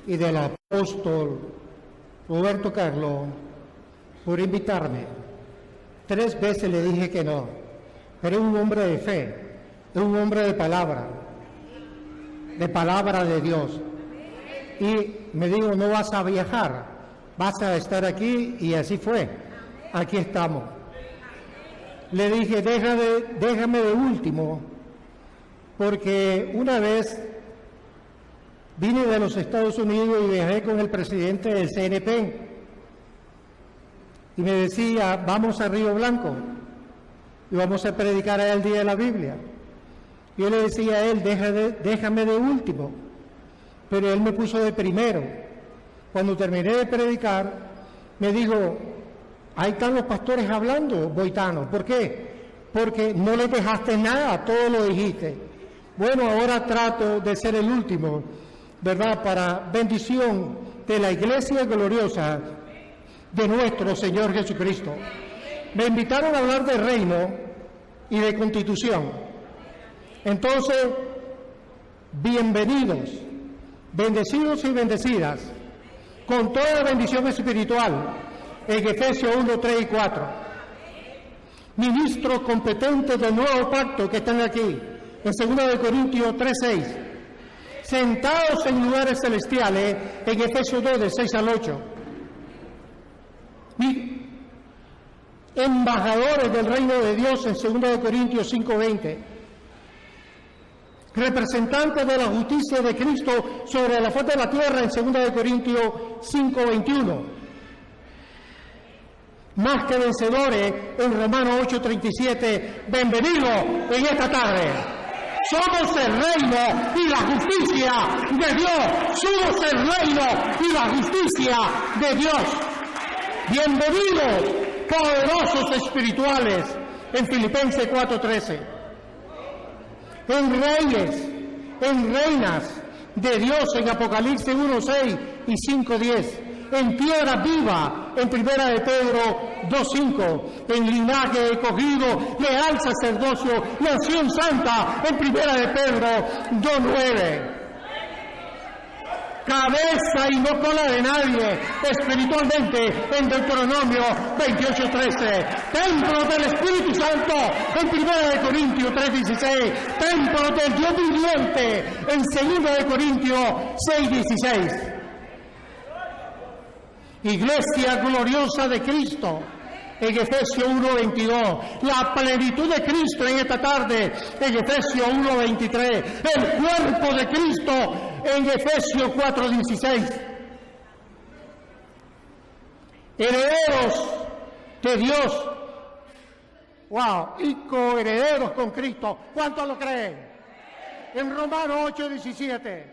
y del apóstol Roberto Carlos por invitarme. 3 veces le dije que no, pero es un hombre de fe, es un hombre de palabra de Dios. Y me dijo, no vas a viajar, vas a estar aquí, y así fue. Aquí estamos. Le dije, déjame de último, porque una vez vine de los Estados Unidos y viajé con el presidente del CNP, y me decía, vamos a Río Blanco, y vamos a predicar allá el día de la Biblia. Yo le decía a él, déjame de último, pero él me puso de primero. Cuando terminé de predicar, me dijo, ahí están los pastores hablando, Boitano. ¿Por qué? Porque no les dejaste nada, todo lo dijiste. Bueno, ahora trato de ser el último, ¿verdad? Para bendición de la iglesia gloriosa de nuestro Señor Jesucristo. Me invitaron a hablar de reino y de constitución. Entonces, bienvenidos, bendecidos y bendecidas, con toda bendición espiritual, en Efesios 1, 3 y 4. Ministros competentes del nuevo pacto que están aquí, en 2 Corintios 3, 6. Sentados en lugares celestiales, en Efesios 2, de 6 al 8. Y embajadores del reino de Dios, en 2 Corintios 5, 20. Representantes de la justicia de Cristo sobre la faz de la tierra, en 2 Corintios 5, 21. Más que vencedores, en Romanos 8, 37. Bienvenidos en esta tarde. Somos el reino y la justicia de Dios. Somos el reino y la justicia de Dios. Bienvenidos, poderosos espirituales, en Filipenses 4:13. En reyes, en reinas de Dios, en Apocalipsis 1:6 y 5:10. En tierra viva, en 1 de Pedro 2:5, en linaje escogido, leal sacerdocio, nación santa, en 1 de Pedro 2:9. Cabeza y no cola de nadie, espiritualmente, en Deuteronomio 28:13. Templo del Espíritu Santo, en 1 de Corintios 3:16. Templo del Dios viviente, en 2 de Corintios 6:16. Iglesia gloriosa de Cristo, en Efesios 1:22. La plenitud de Cristo en esta tarde, en Efesios 1:23. El cuerpo de Cristo, en Efesios 4:16. Herederos de Dios, wow, y coherederos con Cristo. ¿Cuántos lo creen? En Romanos 8:17.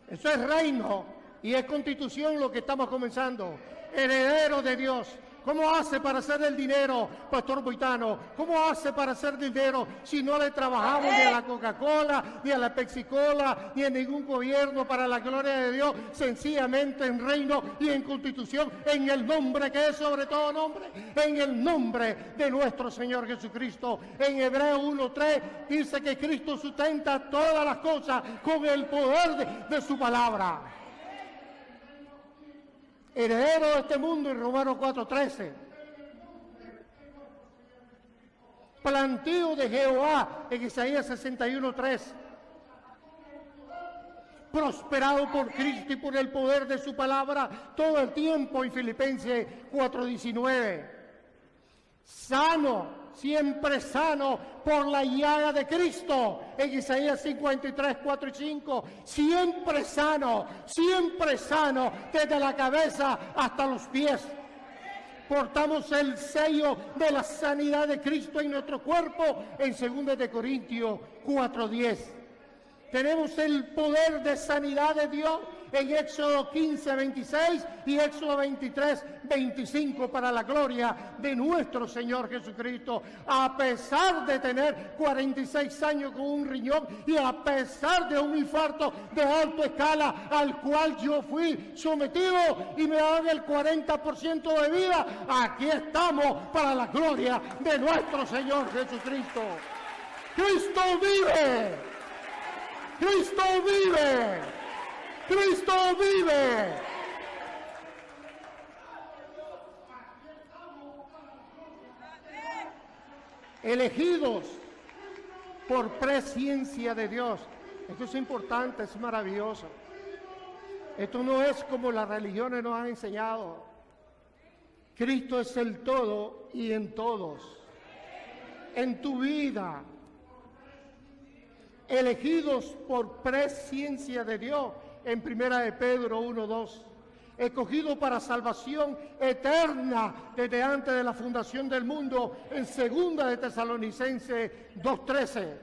Eso es reino y es constitución lo que estamos comenzando. Heredero de Dios. ¿Cómo hace para hacer el dinero, Pastor Boitano? ¿Cómo hace para hacer dinero si no le trabajamos ni a la Coca-Cola, ni a la Pepsi-Cola, ni a ningún gobierno para la gloria de Dios? Sencillamente en reino y en constitución, en el nombre que es sobre todo nombre, en el nombre de nuestro Señor Jesucristo. En Hebreos 1:3 dice que Cristo sustenta todas las cosas con el poder de su palabra. Heredero de este mundo, en Romanos 4:13. Plantío de Jehová, en Isaías 61:3. Prosperado por Cristo y por el poder de su palabra todo el tiempo, en Filipenses 4:19. Sano, siempre sano por la llaga de Cristo, en Isaías 53, 4 y 5. Siempre sano, desde la cabeza hasta los pies. Portamos el sello de la sanidad de Cristo en nuestro cuerpo, en 2 de Corintios 4:10. Tenemos el poder de sanidad de Dios en Éxodo 15:26 y Éxodo 23:25, para la gloria de nuestro Señor Jesucristo. A pesar de tener 46 años con un riñón y a pesar de un infarto de alta escala al cual yo fui sometido y me dan el 40% de vida, aquí estamos para la gloria de nuestro Señor Jesucristo. ¡Cristo vive! ¡Cristo vive! Cristo vive. Elegidos por presciencia de Dios. Esto es importante, es maravilloso. Esto no es como las religiones nos han enseñado. Cristo es el todo y en todos. En tu vida. Elegidos por presciencia de Dios. En 1 de Pedro 1:2. Escogido para salvación eterna desde antes de la fundación del mundo, en 2 de Tesalonicenses 2:13,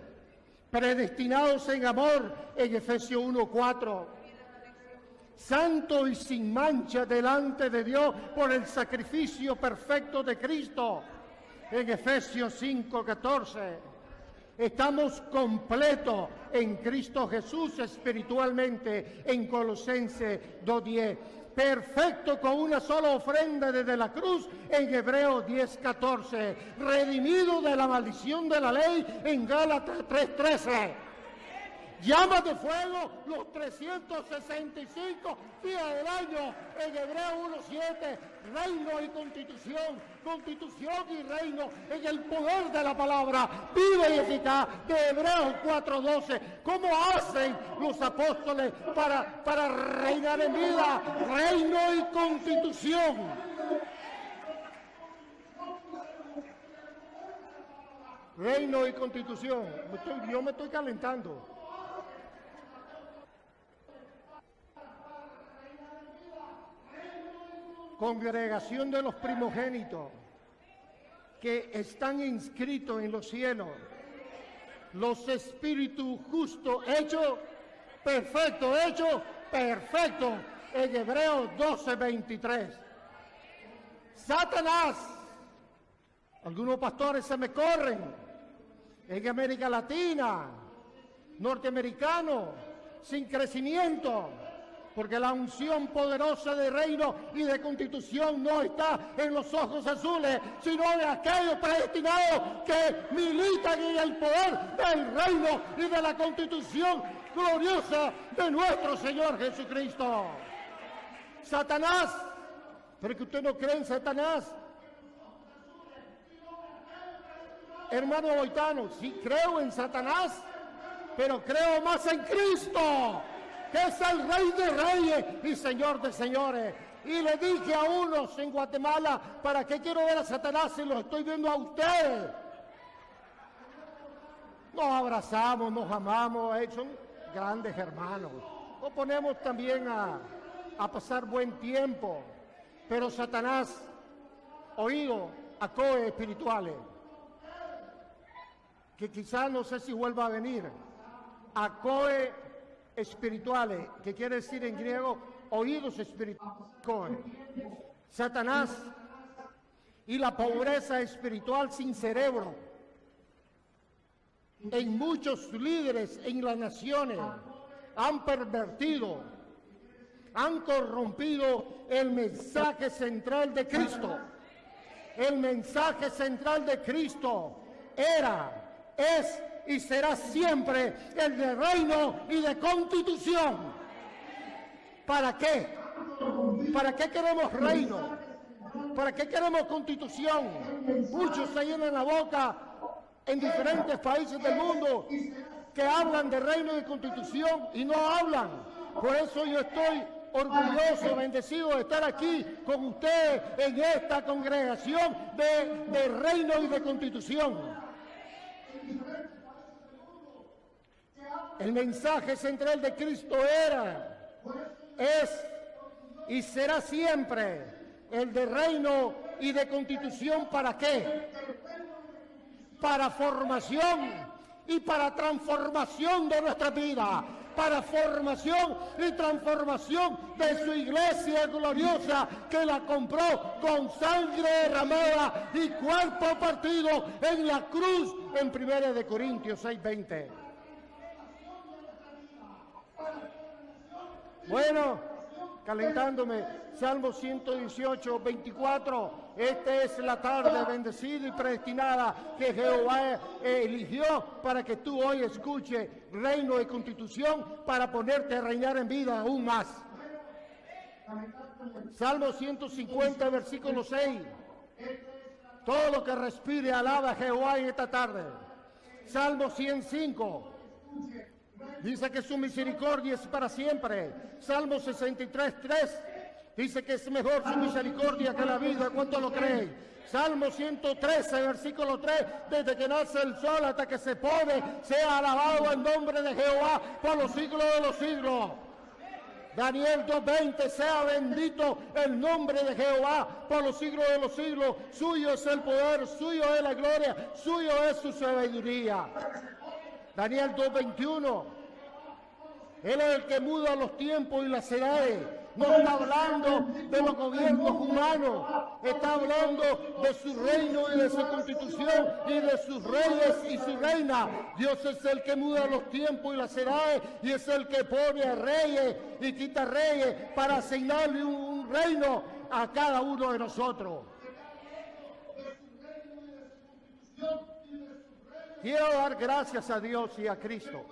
predestinados en amor, en Efesios 1:4, santo y sin mancha delante de Dios por el sacrificio perfecto de Cristo, en Efesios 5:14. Estamos completos en Cristo Jesús espiritualmente, en Colosenses 2:10. Perfecto con una sola ofrenda desde la cruz, en Hebreos 10:14. Redimido de la maldición de la ley, en Gálatas 3:13. Llamas de fuego los 365 días del año, en Hebreos 1:7. Reino y constitución, constitución y reino, en el poder de la palabra viva y eficaz, de Hebreos 4:12. ¿Cómo hacen los apóstoles para reinar en vida? Reino y constitución. Reino y constitución. Yo me estoy calentando. Congregación de los primogénitos que están inscritos en los cielos, los espíritus justos hechos perfectos, en Hebreos 12:23. Satanás, algunos pastores se me corren, en América Latina, norteamericano, sin crecimiento, porque la unción poderosa de reino y de constitución no está en los ojos azules, sino en aquellos predestinados que militan en el poder del reino y de la constitución gloriosa de nuestro Señor Jesucristo. Satanás, pero que usted no cree en Satanás. Hermano Boitano, sí creo en Satanás, pero creo más en Cristo, que es el Rey de Reyes y Señor de Señores. Y le dije a unos en Guatemala, ¿para qué quiero ver a Satanás si lo estoy viendo a ustedes? Nos abrazamos, nos amamos, son grandes hermanos. Nos ponemos también a pasar buen tiempo. Pero Satanás, oído, acoe espirituales, que quizás no sé si vuelva a venir. Acoe espirituales, que quiere decir en griego oídos espirituales. Satanás y la pobreza espiritual sin cerebro en muchos líderes en las naciones han pervertido, han corrompido el mensaje central de Cristo. El mensaje central de Cristo era, es y será siempre el de reino y de constitución. ¿Para qué? ¿Para qué queremos reino? ¿Para qué queremos constitución? Muchos se llenan la boca en diferentes países del mundo que hablan de reino y de constitución y no hablan. Por eso yo estoy orgulloso, bendecido de estar aquí con ustedes en esta congregación de reino y de constitución. El mensaje central de Cristo era, es y será siempre el de reino y de constitución. ¿Para qué? Para formación y para transformación de nuestra vida, para formación y transformación de su iglesia gloriosa, que la compró con sangre derramada y cuerpo partido en la cruz, en 1 de Corintios 6:20. Bueno, calentándome. Salmo 118, 24. Esta es la tarde bendecida y predestinada que Jehová eligió para que tú hoy escuches reino y constitución para ponerte a reinar en vida aún más. Salmo 150, versículo 6. Todo lo que respire alaba a Jehová en esta tarde. Salmo 105. Dice que su misericordia es para siempre. Salmo 63, 3. Dice que es mejor su misericordia que la vida. ¿Cuánto lo creen? Salmo 113, versículo 3. Desde que nace el sol hasta que se pone, sea alabado el nombre de Jehová por los siglos de los siglos. Daniel 2:20, sea bendito el nombre de Jehová por los siglos de los siglos. Suyo es el poder, suyo es la gloria, suyo es su sabiduría. Daniel 2:21, Él es el que muda los tiempos y las edades. No está hablando de los gobiernos humanos, está hablando de su reino y de su constitución y de sus reyes y su reina. Dios es el que muda los tiempos y las edades y es el que pone a reyes y quita reyes para asignarle un reino a cada uno de nosotros. Quiero dar gracias a Dios y a Cristo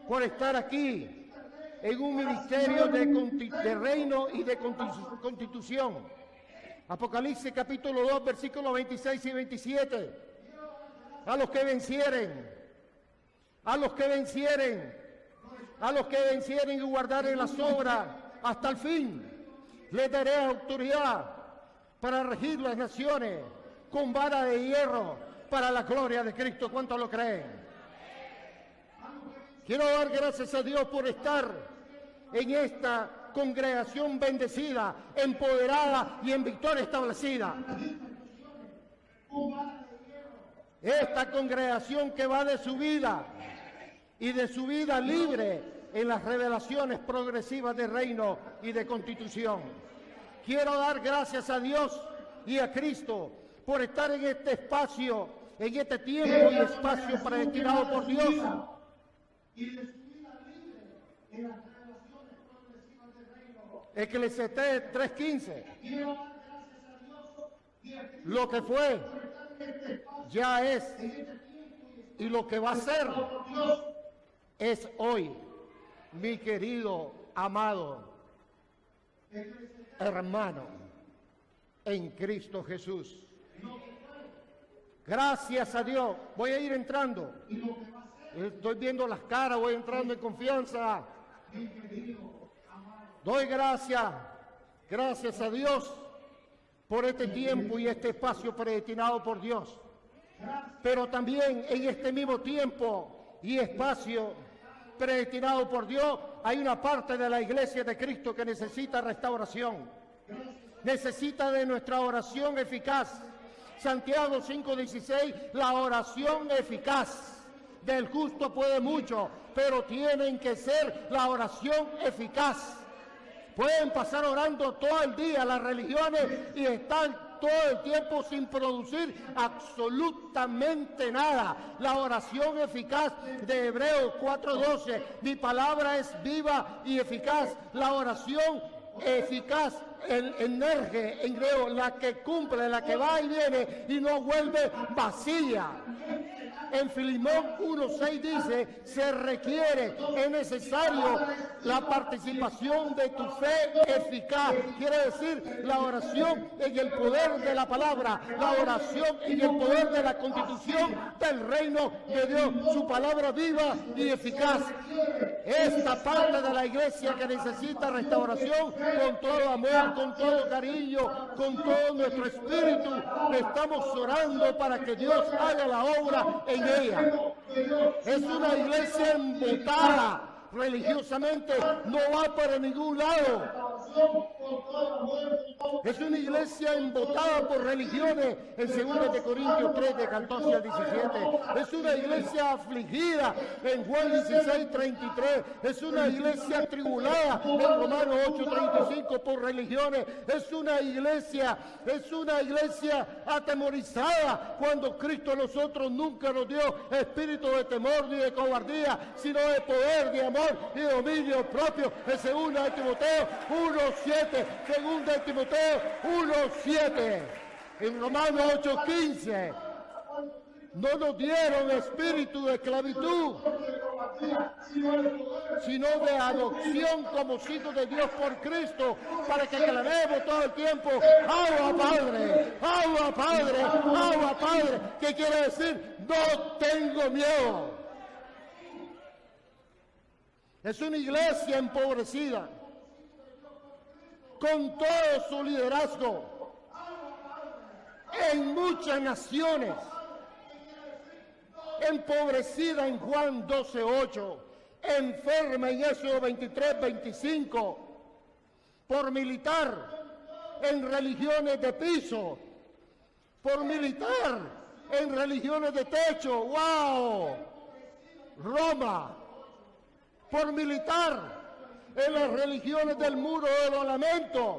por estar aquí en un ministerio de reino y de constitución. Apocalipsis capítulo 2, versículos 26 y 27. A los que vencieren, a los que vencieren, a los que vencieren y guardaren las obras hasta el fin, les daré autoridad para regir las naciones con vara de hierro para la gloria de Cristo. ¿Cuántos lo creen? Quiero dar gracias a Dios por estar en esta congregación bendecida, empoderada y en victoria establecida. Esta congregación que va de su vida y de su vida libre en las revelaciones progresivas de reino y de constitución. Quiero dar gracias a Dios y a Cristo por estar en este espacio, en este tiempo y espacio predestinado por Dios. Y de su vida libre en las revelaciones progresivas del reino. Eclesiastés 3:15. Lo que fue, ya es, y lo que va a ser, es hoy, mi querido, amado hermano, en Cristo Jesús. Gracias a Dios. Voy a ir entrando. Estoy viendo las caras, voy entrando en confianza. Doy gracias a Dios por este tiempo y este espacio predestinado por Dios. Pero también en este mismo tiempo y espacio predestinado por Dios, hay una parte de la iglesia de Cristo que necesita restauración. Necesita de nuestra oración eficaz. Santiago 5:16, la oración eficaz del justo puede mucho, pero tienen que ser la oración eficaz. Pueden pasar orando todo el día las religiones y estar todo el tiempo sin producir absolutamente nada. La oración eficaz de Hebreos 4:12, mi palabra es viva y eficaz. La oración eficaz, el energe en griego, la que cumple, la que va y viene y no vuelve vacía. En Filemón 1:6 dice, se requiere, es necesario la participación de tu fe eficaz. Quiere decir, la oración en el poder de la palabra, la oración en el poder de la constitución del reino de Dios, su palabra viva y eficaz. Esta parte de la iglesia que necesita restauración con todo amor, con todo cariño, con todo nuestro espíritu, estamos orando para que Dios haga la obra en ella. Es una iglesia embotada religiosamente, no va para ningún lado. Es una iglesia embotada por religiones en 2 de Corintios 3, de 14 al 17. Es una iglesia afligida en Juan 16, 33. Es una iglesia atribulada en Romanos 8, 35 por religiones. Es una iglesia atemorizada cuando Cristo a nosotros nunca nos dio espíritu de temor ni de cobardía, sino de poder, de amor y de dominio propio. En 2 de Timoteo 1:7, 2 de Timoteo 1:7, en Romanos 8:15, no nos dieron espíritu de esclavitud, sino de adopción como hijos de Dios por Cristo, para que clamemos todo el tiempo, Abba Padre, Abba Padre, Abba Padre, que quiere decir, no tengo miedo. Es una iglesia empobrecida, con todo su liderazgo, en muchas naciones, empobrecida en Juan 12:8, enferma en Éxodo 23:25, por militar en religiones de piso, por militar en religiones de techo, ¡wow! Roma, por militar en las religiones del muro de los lamentos,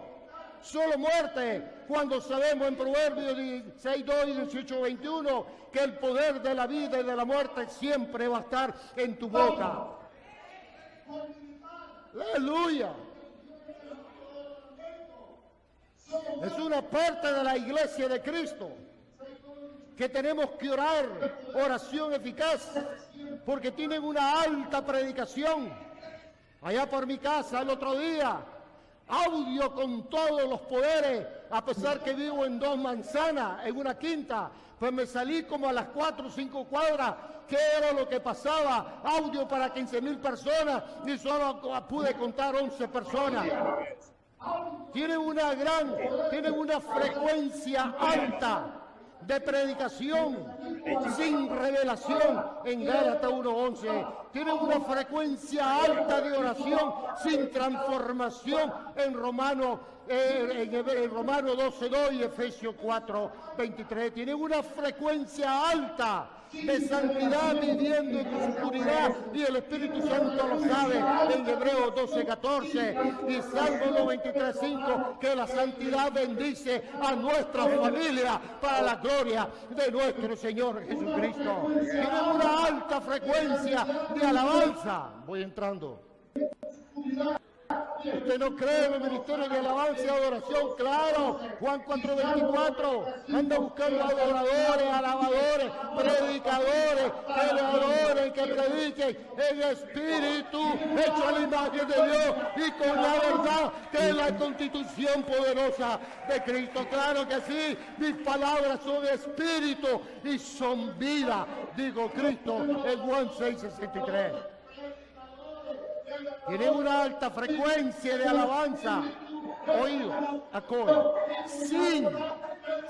solo muerte, cuando sabemos en Proverbios 16:2 y 18:21 que el poder de la vida y de la muerte siempre va a estar en tu boca. ¡Aleluya! Es una parte de la iglesia de Cristo que tenemos que orar, oración eficaz, porque tienen una alta predicación. Allá por mi casa el otro día, audio con todos los poderes, a pesar que vivo en 2 manzanas, en una quinta, pues me salí como a las 4 o 5 cuadras, ¿qué era lo que pasaba? Audio para 15,000 personas y solo pude contar 11 personas. Tienen una frecuencia alta de predicación sin revelación en Gálatas 1:11. Tienen una frecuencia alta de oración sin transformación en Romanos 12:2 y Efesios 4:23. Tienen una frecuencia alta de santidad viviendo en oscuridad, y el Espíritu Santo lo sabe en Hebreos 12:14 y Salmo 93:5, que la santidad bendice a nuestra familia para la gloria de nuestro Señor Jesucristo. Tienen una alta frecuencia de alabanza. Voy entrando. ¿Usted no cree en el ministerio de alabanza y adoración? Claro, Juan 4:24, anda buscando adoradores, alabadores, predicadores, que le adoren, que prediquen en espíritu, hecho a la imagen de Dios y con la verdad, que es la constitución poderosa de Cristo. Claro que sí, mis palabras son espíritu y son vida, digo Cristo en Juan 6:63. Tienen una alta frecuencia de alabanza, oído, acoge, sin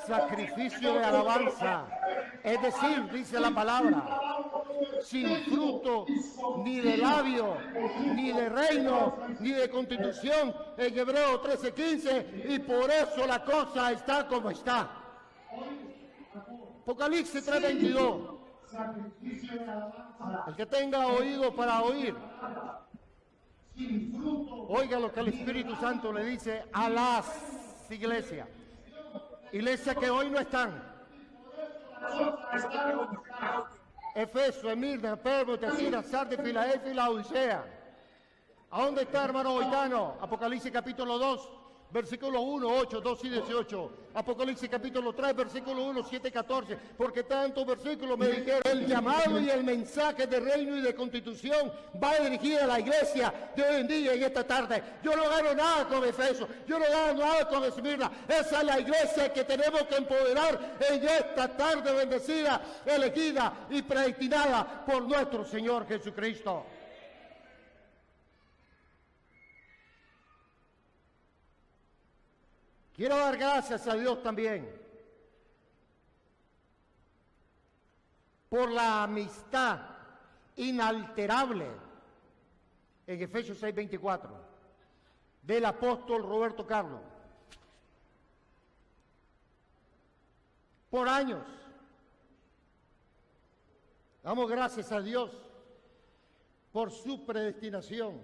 sacrificio de alabanza, es decir, dice la palabra, sin fruto ni de labio, ni de reino, ni de constitución, en Hebreos 13:15, y por eso la cosa está como está. Apocalipsis 3:22. El que tenga oído para oír, oiga lo que el Espíritu Santo le dice a las iglesias que hoy no están. Efeso, Esmirna, Pérgamo, Tiatira, Sardis, Filadelfia y Laodicea. ¿A dónde está, hermano Boitano? Apocalipsis capítulo 2, versículo 1, 8, 2 y 18. Apocalipsis capítulo 3, versículo 1, 7 y 14. Porque tantos versículos me dijeron, el llamado y el mensaje de reino y de constitución va dirigida a la iglesia de hoy en día y esta tarde. Yo no gano nada con Efeso, yo no gano nada con Esmirna. Esa es la iglesia que tenemos que empoderar en esta tarde bendecida, elegida y predestinada por nuestro Señor Jesucristo. Quiero dar gracias a Dios también por la amistad inalterable en Efesios 6:24 del apóstol Roberto Carlos. Por años. Damos gracias a Dios por su predestinación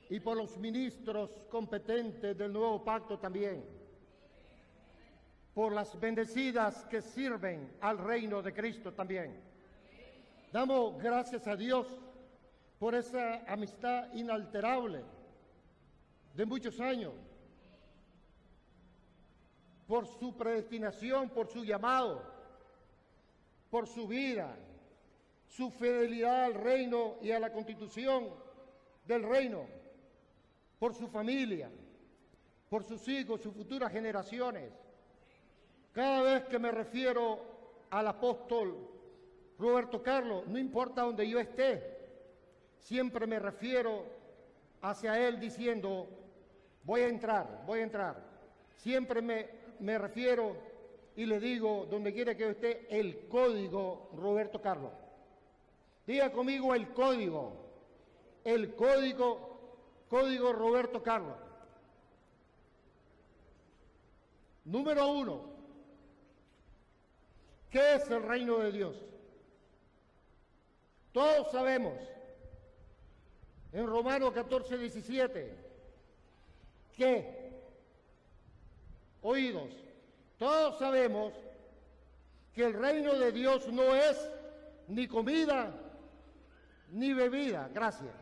y por los ministros competentes del nuevo pacto también, por las bendecidas que sirven al reino de Cristo también. Damos gracias a Dios por esa amistad inalterable de muchos años, por su predestinación, por su llamado, por su vida, su fidelidad al reino y a la constitución del reino, por su familia, por sus hijos, sus futuras generaciones. Cada vez que me refiero al apóstol Roberto Carlos, no importa donde yo esté, siempre me refiero hacia él diciendo, voy a entrar. Siempre me refiero y le digo, donde quiera que yo esté, el código Roberto Carlos. Diga conmigo el código Roberto Carlos. Número 1. ¿Qué es el reino de Dios? Todos sabemos, en Romanos 14:17, que, oídos, todos sabemos que el reino de Dios no es ni comida ni bebida. Gracias.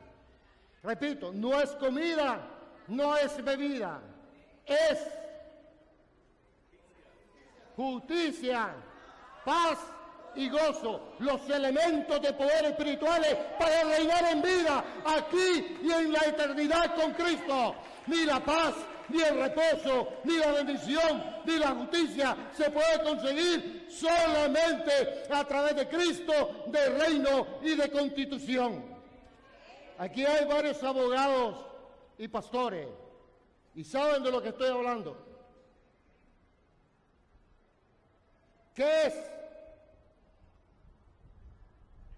Repito, no es comida, no es bebida, es justicia, paz y gozo, los elementos de poder espirituales para reinar en vida, aquí y en la eternidad con Cristo. Ni la paz, ni el reposo, ni la bendición, ni la justicia se puede conseguir solamente a través de Cristo, de reino y de constitución. Aquí hay varios abogados y pastores y saben de lo que estoy hablando. ¿Qué es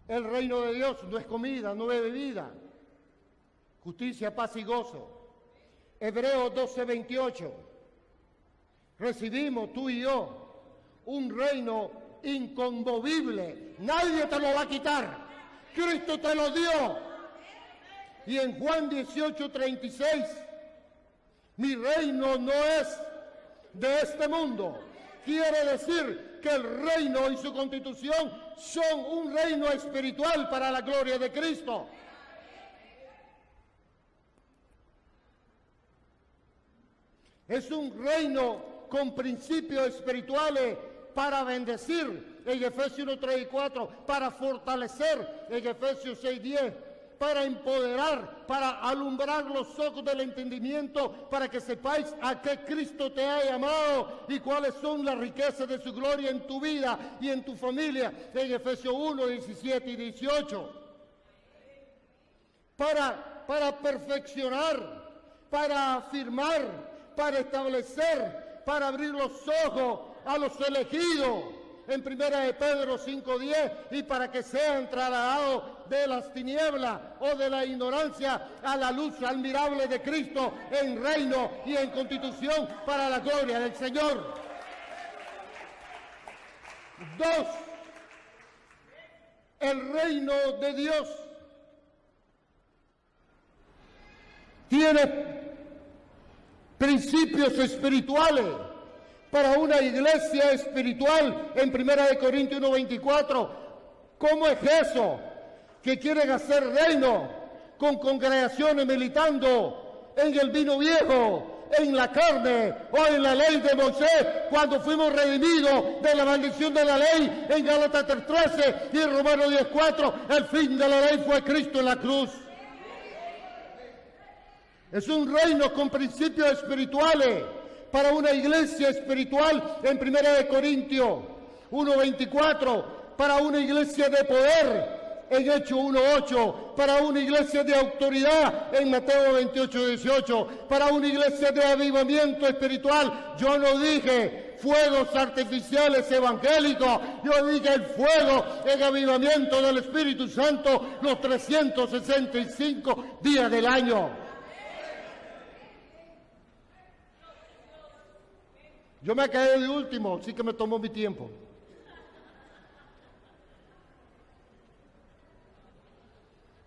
el reino de Dios? No es comida, no es bebida. Justicia, paz y gozo. Hebreos 12:28. Recibimos tú y yo un reino inconmovible. Nadie te lo va a quitar. Cristo te lo dio. Y en Juan 18:36, mi reino no es de este mundo. Quiere decir que el reino y su constitución son un reino espiritual para la gloria de Cristo. Es un reino con principios espirituales para bendecir en Efesios 1:3-4, para fortalecer en Efesios 6:10, para empoderar, para alumbrar los ojos del entendimiento, para que sepáis a qué Cristo te ha llamado y cuáles son las riquezas de su gloria en tu vida y en tu familia, en Efesios 1:17-18. Para perfeccionar, para afirmar, para establecer, para abrir los ojos a los elegidos, en 1 de Pedro 5:10, y para que sean trasladados de las tinieblas o de la ignorancia a la luz admirable de Cristo en reino y en constitución para la gloria del Señor. 2. El reino de Dios tiene principios espirituales para una iglesia espiritual. En 1 de Corintios 1:24, ¿cómo es eso? Que quieren hacer reino con congregaciones militando en el vino viejo, en la carne o en la ley de Moisés, cuando fuimos redimidos de la maldición de la ley en Gálatas 3:13 y en Romanos 10:4, el fin de la ley fue Cristo en la cruz. Es un reino con principios espirituales para una iglesia espiritual en 1 de Corintios 1:24, para una iglesia de poder en Hechos 1:8, para una iglesia de autoridad en Mateo 28:18, para una iglesia de avivamiento espiritual. Yo no dije fuegos artificiales evangélicos, yo dije el fuego en avivamiento del Espíritu Santo los 365 días del año. Yo me quedé de último, así que me tomó mi tiempo.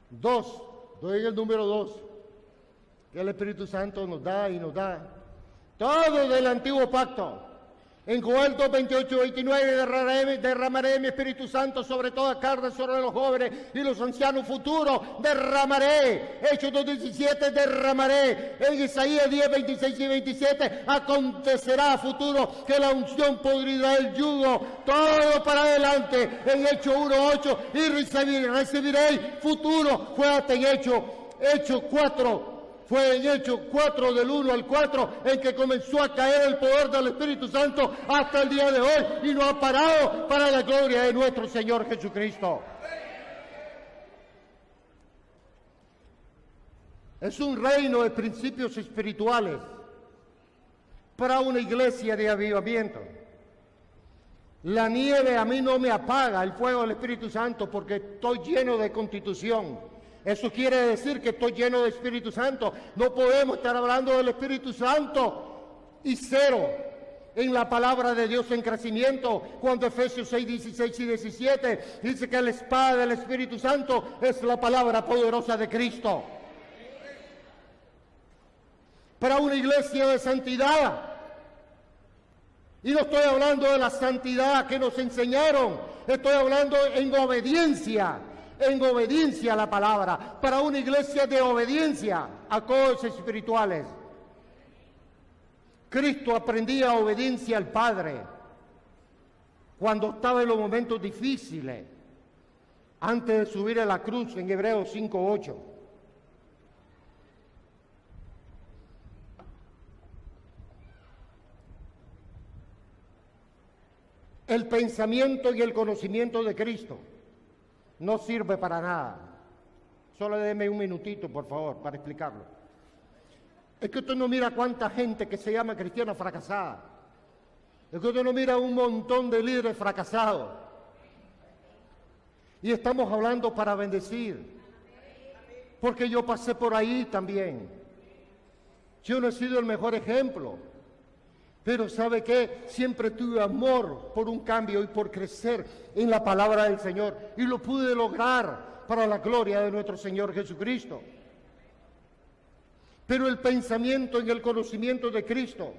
Doy el número 2, que el Espíritu Santo nos da y nos da. Todo del antiguo pacto. En Joel 2, 28, 29, derramaré mi Espíritu Santo sobre toda carne, sobre los jóvenes y los ancianos futuros, derramaré. Hechos 2, 17, derramaré. En Isaías 10, 26 y 27, acontecerá a futuro que la unción podrirá el yugo, todo para adelante. En Hechos 1, 8, y recibiréis futuro. Fue hasta en Hechos 4. Fue en Hechos 4, del 1 al 4, en que comenzó a caer el poder del Espíritu Santo hasta el día de hoy y no ha parado para la gloria de nuestro Señor Jesucristo. Es un reino de principios espirituales para una iglesia de avivamiento. La nieve a mí no me apaga el fuego del Espíritu Santo porque estoy lleno de constitución. Eso quiere decir que estoy lleno de Espíritu Santo. No podemos estar hablando del Espíritu Santo y cero en la palabra de Dios en crecimiento, cuando Efesios 6, 16 y 17 dice que la espada del Espíritu Santo es la palabra poderosa de Cristo. Para una iglesia de santidad. Y no estoy hablando de la santidad que nos enseñaron, estoy hablando en obediencia a la palabra, para una iglesia de obediencia a cosas espirituales. Cristo aprendía obediencia al Padre cuando estaba en los momentos difíciles, antes de subir a la cruz, en Hebreos 5:8. El pensamiento y el conocimiento de Cristo no sirve para nada. Solo déme un minutito, por favor, para explicarlo. Es que usted no mira cuánta gente que se llama cristiana fracasada. Es que usted no mira un montón de líderes fracasados. Y estamos hablando para bendecir. Porque yo pasé por ahí también. Yo no he sido el mejor ejemplo. Pero ¿sabe qué? Siempre tuve amor por un cambio y por crecer en la palabra del Señor. Y lo pude lograr para la gloria de nuestro Señor Jesucristo. Pero el pensamiento y el conocimiento de Cristo,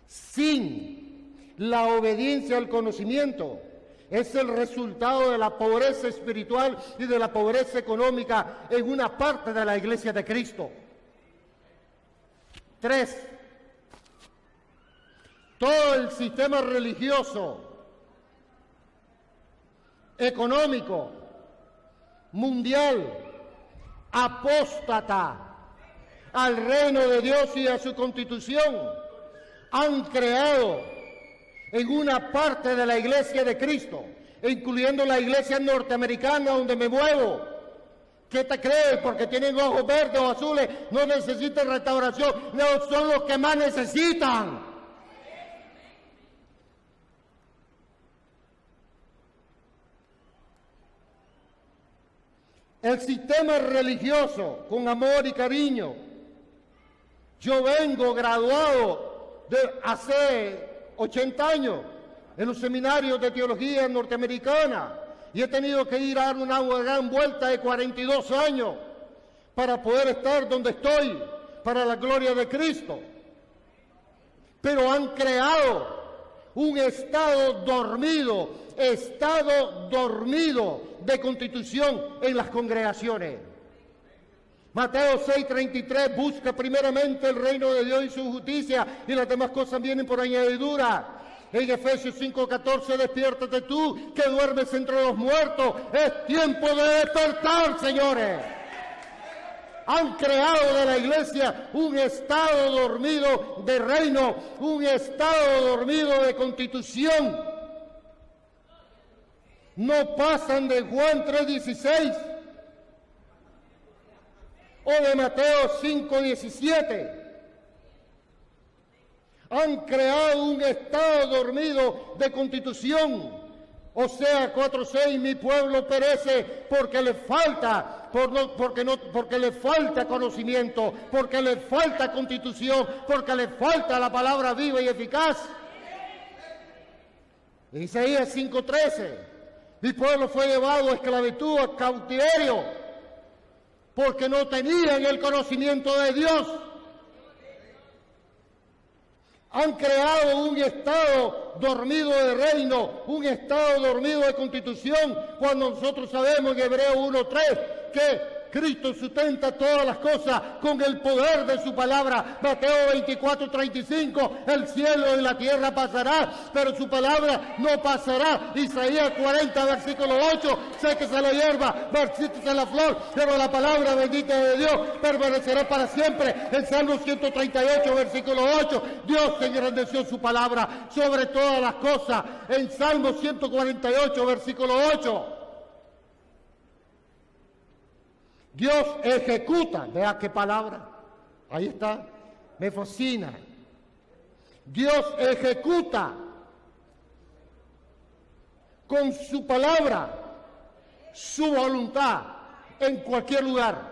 sin la obediencia al conocimiento, es el resultado de la pobreza espiritual y de la pobreza económica en una parte de la iglesia de Cristo. 3. Todo el sistema religioso, económico, mundial, apóstata al reino de Dios y a su constitución, han creado en una parte de la iglesia de Cristo, incluyendo la iglesia norteamericana donde me muevo. ¿Qué te crees? Porque tienen ojos verdes o azules, no necesitan restauración, no son los que más necesitan. El sistema religioso, con amor y cariño. Yo vengo graduado de hace 80 años en los seminarios de teología norteamericana y he tenido que ir a dar una gran vuelta de 42 años para poder estar donde estoy, para la gloria de Cristo. Pero han creado un estado dormido de constitución en las congregaciones. Mateo 6:33, busca primeramente el reino de Dios y su justicia y las demás cosas vienen por añadidura. En Efesios 5:14, despiértate tú que duermes entre los muertos, es tiempo de despertar, señores. Han creado de la iglesia un estado dormido de reino, un estado dormido de constitución. No pasan de Juan 3:16 o de Mateo 5:17. Han creado un estado dormido de constitución. Osea 4:6, mi pueblo perece porque le falta, porque le falta conocimiento, porque le falta constitución, porque le falta la palabra viva y eficaz. En Isaías 5:13, mi pueblo fue llevado a esclavitud, a cautiverio, porque no tenían el conocimiento de Dios. Han creado un estado dormido de reino, un estado dormido de constitución, cuando nosotros sabemos en Hebreos 1:3 que Cristo sustenta todas las cosas con el poder de su palabra. Mateo 24:35, el cielo y la tierra pasará, pero su palabra no pasará. Isaías 40, versículo 8, séquese la hierba, marchítese la flor, pero la palabra bendita de Dios permanecerá para siempre. En Salmo 138, versículo 8, Dios engrandeció su palabra sobre todas las cosas. En Salmo 148, versículo 8, Dios ejecuta, vea qué palabra, ahí está, me fascina. Dios ejecuta con su palabra su voluntad en cualquier lugar.